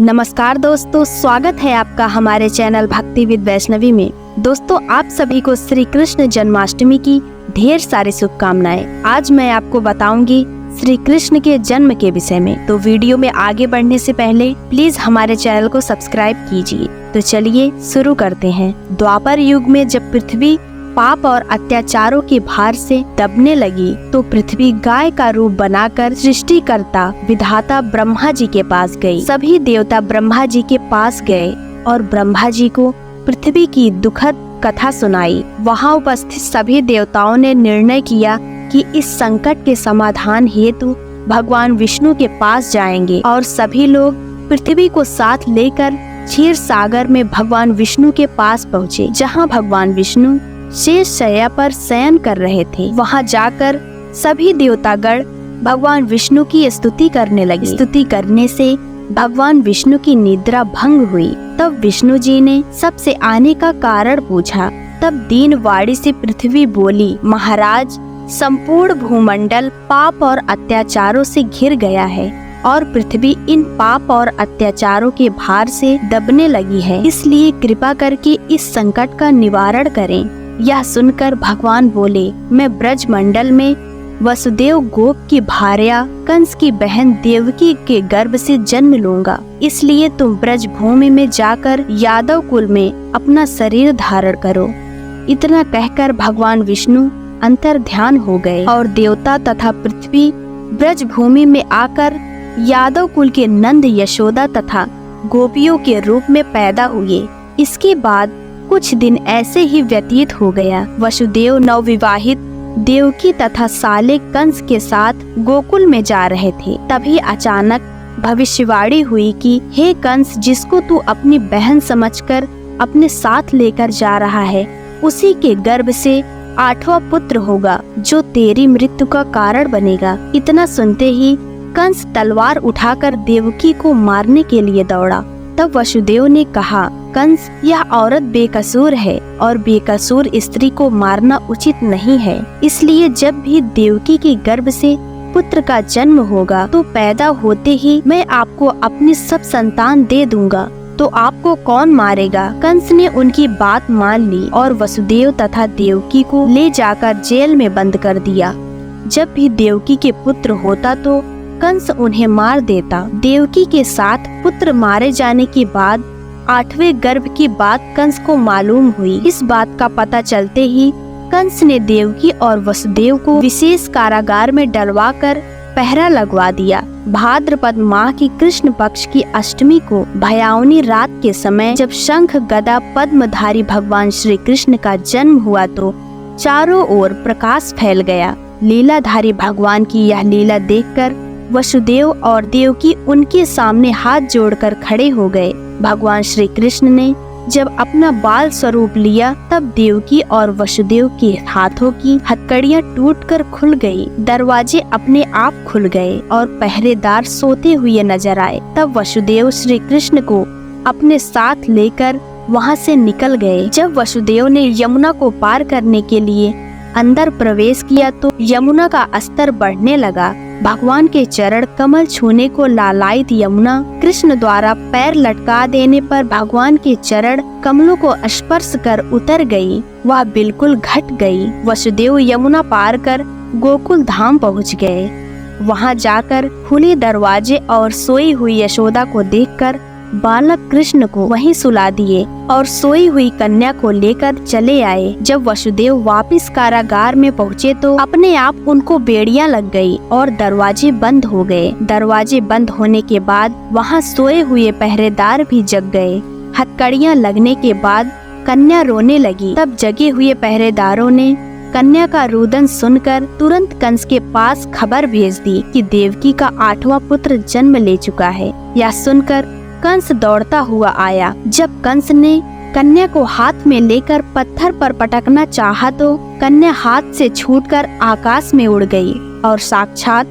नमस्कार दोस्तों, स्वागत है आपका हमारे चैनल भक्ति विद वैष्णवी में। दोस्तों, आप सभी को श्री कृष्ण जन्माष्टमी की ढेर सारी शुभकामनाएं। आज मैं आपको बताऊंगी श्री कृष्ण के जन्म के विषय में। तो वीडियो में आगे बढ़ने से पहले प्लीज हमारे चैनल को सब्सक्राइब कीजिए। तो चलिए शुरू करते हैं। द्वापर युग में जब पृथ्वी पाप और अत्याचारों के भार से दबने लगी तो पृथ्वी गाय का रूप बनाकर सृष्टिकर्ता विधाता ब्रह्मा जी के पास गई। सभी देवता ब्रह्मा जी के पास गए और ब्रह्मा जी को पृथ्वी की दुखद कथा सुनाई। वहां उपस्थित सभी देवताओं ने निर्णय किया कि इस संकट के समाधान हेतु भगवान विष्णु के पास जाएंगे और सभी लोग पृथ्वी को साथ लेकर क्षीर सागर में भगवान विष्णु के पास पहुँचे, जहाँ भगवान विष्णु शेष शैया पर शयन कर रहे थे। वहां जाकर सभी देवतागण भगवान विष्णु की स्तुति करने लगे। स्तुति करने से भगवान विष्णु की निद्रा भंग हुई। तब विष्णु जी ने सबसे आने का कारण पूछा। तब दीन वाणी से पृथ्वी बोली, महाराज, संपूर्ण भूमंडल पाप और अत्याचारों से घिर गया है और पृथ्वी इन पाप और अत्याचारों के भार से दबने लगी है, इसलिए कृपा करके इस संकट का निवारण करें। यह सुनकर भगवान बोले, मैं ब्रज मंडल में वसुदेव गोप की भार्या कंस की बहन देवकी के गर्भ से जन्म लूंगा, इसलिए तुम ब्रज भूमि में जाकर यादव कुल में अपना शरीर धारण करो। इतना कहकर भगवान विष्णु अंतर ध्यान हो गए और देवता तथा पृथ्वी ब्रज भूमि में आकर यादव कुल के नंद, यशोदा तथा गोपियों के रूप में पैदा हुए। इसके बाद कुछ दिन ऐसे ही व्यतीत हो गया। वसुदेव नवविवाहित देवकी तथा साले कंस के साथ गोकुल में जा रहे थे। तभी अचानक भविष्यवाणी हुई कि हे कंस, जिसको तू अपनी बहन समझकर अपने साथ लेकर जा रहा है, उसी के गर्भ से 8वां पुत्र होगा जो तेरी मृत्यु का कारण बनेगा। इतना सुनते ही कंस तलवार उठाकर देवकी को मारने के लिए दौड़ा। तब वसुदेव ने कहा, कंस, यह औरत बेकसूर है और बेकसूर स्त्री को मारना उचित नहीं है, इसलिए जब भी देवकी के गर्भ से पुत्र का जन्म होगा तो पैदा होते ही मैं आपको अपनी सब संतान दे दूंगा, तो आपको कौन मारेगा। कंस ने उनकी बात मान ली और वसुदेव तथा देवकी को ले जाकर जेल में बंद कर दिया। जब भी देवकी के पुत्र होता तो कंस उन्हें मार देता। देवकी के साथ पुत्र मारे जाने के बाद 8वें गर्भ की बात कंस को मालूम हुई। इस बात का पता चलते ही कंस ने देवकी और वसुदेव को विशेष कारागार में डलवाकर पहरा लगवा दिया। भाद्रपद माह की कृष्ण पक्ष की अष्टमी को भयावनी रात के समय जब शंख गदा पद्मधारी भगवान श्री कृष्ण का जन्म हुआ तो चारों ओर प्रकाश फैल गया। लीलाधारी भगवान की यह लीला देखकर वसुदेव और देवकी उनके सामने हाथ जोड़कर खड़े हो गए। भगवान श्री कृष्ण ने जब अपना बाल स्वरूप लिया तब देवकी और वसुदेव के हाथों की हथकड़ियां टूटकर खुल गई। दरवाजे अपने आप खुल गए और पहरेदार सोते हुए नजर आए। तब वसुदेव श्री कृष्ण को अपने साथ लेकर वहां से निकल गए। जब वसुदेव ने यमुना को पार करने के लिए अंदर प्रवेश किया तो यमुना का स्तर बढ़ने लगा। भगवान के चरण कमल छूने को लालायित यमुना कृष्ण द्वारा पैर लटका देने पर भगवान के चरण कमलों को स्पर्श कर उतर गई। वह बिल्कुल घट गई। वसुदेव यमुना पार कर गोकुल धाम पहुँच गए। वहां जाकर खुले दरवाजे और सोई हुई यशोदा को देखकर बालक कृष्ण को वहीं सुला दिए और सोई हुई कन्या को लेकर चले आए। जब वसुदेव वापस कारागार में पहुँचे तो अपने आप उनको बेड़ियां लग गई और दरवाजे बंद हो गए। दरवाजे बंद होने के बाद वहां सोए हुए पहरेदार भी जग गए। हथकड़ियां लगने के बाद कन्या रोने लगी। तब जगे हुए पहरेदारों ने कन्या का रुदन सुनकर तुरंत कंस के पास खबर भेज दी कि देवकी का 8वां पुत्र जन्म ले चुका है। यह सुनकर कंस दौड़ता हुआ आया। जब कंस ने कन्या को हाथ में लेकर पत्थर पर पटकना चाहा तो कन्या हाथ से छूटकर आकाश में उड़ गई और साक्षात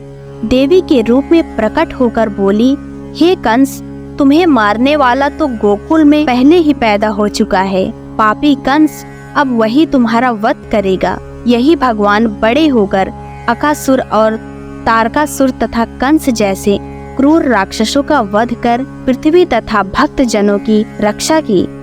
देवी के रूप में प्रकट होकर बोली, हे कंस, तुम्हें मारने वाला तो गोकुल में पहले ही पैदा हो चुका है। पापी कंस, अब वही तुम्हारा वध करेगा। यही भगवान बड़े होकर अकासुर और तारकासुर तथा कंस जैसे क्रूर राक्षसों का वध कर पृथ्वी तथा भक्त जनों की रक्षा की।